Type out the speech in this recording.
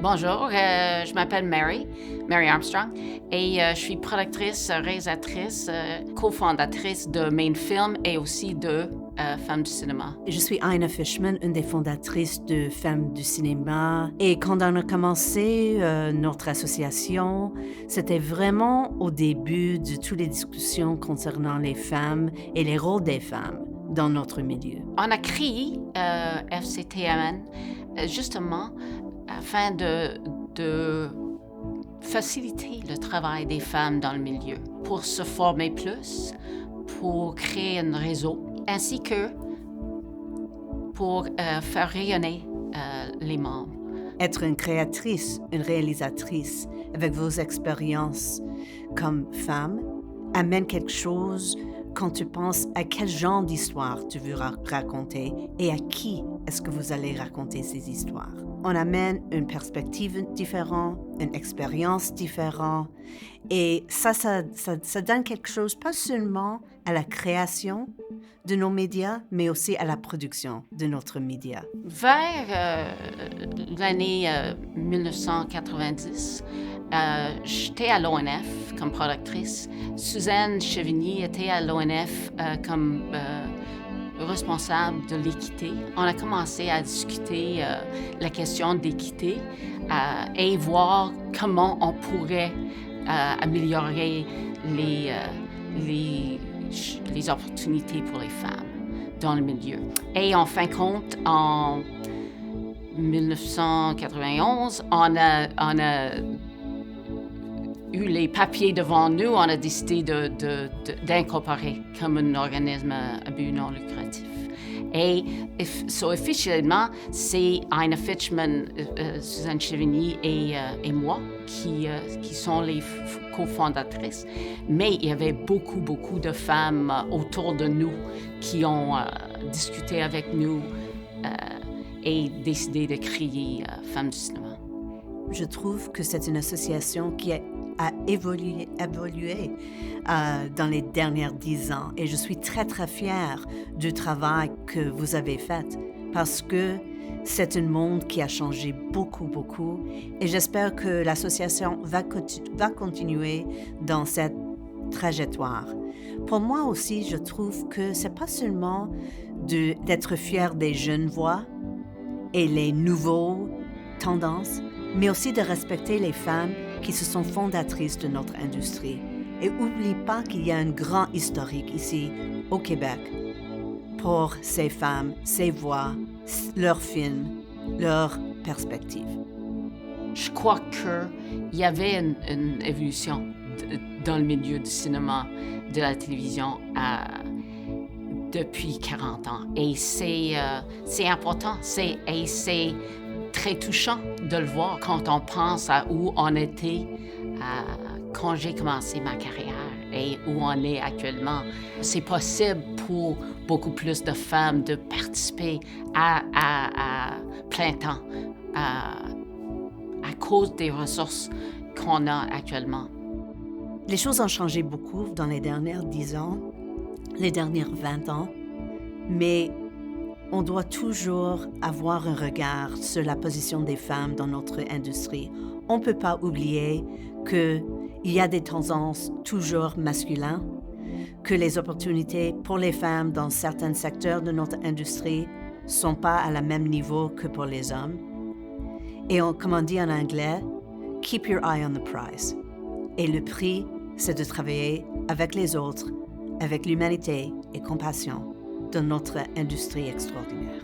Bonjour, je m'appelle Mary Armstrong, et je suis productrice, réalisatrice, cofondatrice de Main Film et aussi de Femmes du cinéma. Je suis Aina Fishman, une des fondatrices de Femmes du cinéma. Et quand on a commencé notre association, c'était vraiment au début de toutes les discussions concernant les femmes et les rôles des femmes dans notre milieu. On a créé FCTMN justement afin de faciliter le travail des femmes dans le milieu, pour se former plus, pour créer un réseau, ainsi que pour faire rayonner les membres. Être une créatrice, une réalisatrice, avec vos expériences comme femme, amène quelque chose quand tu penses à quel genre d'histoire tu veux raconter et à qui est-ce que vous allez raconter ces histoires. On amène une perspective différente, une expérience différente et ça donne quelque chose pas seulement à la création de nos médias, mais aussi à la production de notre média. Vers l'année 1990, j'étais à l'ONF comme productrice. Suzanne Chevigny était à l'ONF comme responsable de l'équité. On a commencé à discuter la question d'équité et voir comment on pourrait améliorer les opportunités pour les femmes dans le milieu. Et en fin de compte, en 1991, on a eu les papiers devant nous, on a décidé d'incorporer comme un organisme à but non lucratif. Et officiellement, c'est Aina Fishman, Suzanne Chevigny et moi qui sont les cofondatrices. Mais il y avait beaucoup de femmes autour de nous qui ont discuté avec nous et décidé de créer Femmes du cinéma. Je trouve que c'est une association qui a évolué dans les dernières 10 ans et je suis très fière du travail que vous avez fait parce que c'est un monde qui a changé beaucoup et j'espère que l'association va continuer dans cette trajectoire. Pour moi aussi, je trouve que c'est pas seulement d'être fier des jeunes voix et les nouveaux tendances, mais aussi de respecter les femmes qui se sont fondatrices de notre industrie. Et n'oublie pas qu'il y a un grand historique ici, au Québec, pour ces femmes, ces voix, leurs films, leurs perspectives. Je crois qu'il y avait une évolution dans le milieu du cinéma, de la télévision depuis 40 ans. Et c'est important, c'est très touchant de le voir quand on pense à où on était quand j'ai commencé ma carrière et où on est actuellement. C'est possible pour beaucoup plus de femmes de participer à plein temps à cause des ressources qu'on a actuellement. Les choses ont changé beaucoup dans les dernières 10 ans, les dernières 20 ans, mais on doit toujours avoir un regard sur la position des femmes dans notre industrie. On ne peut pas oublier qu'il y a des tendances toujours masculines, que les opportunités pour les femmes dans certains secteurs de notre industrie ne sont pas à la même niveau que pour les hommes. Et comme on dit en anglais, « keep your eye on the prize ». Et le prix, c'est de travailler avec les autres, avec l'humanité et compassion dans notre industrie extraordinaire.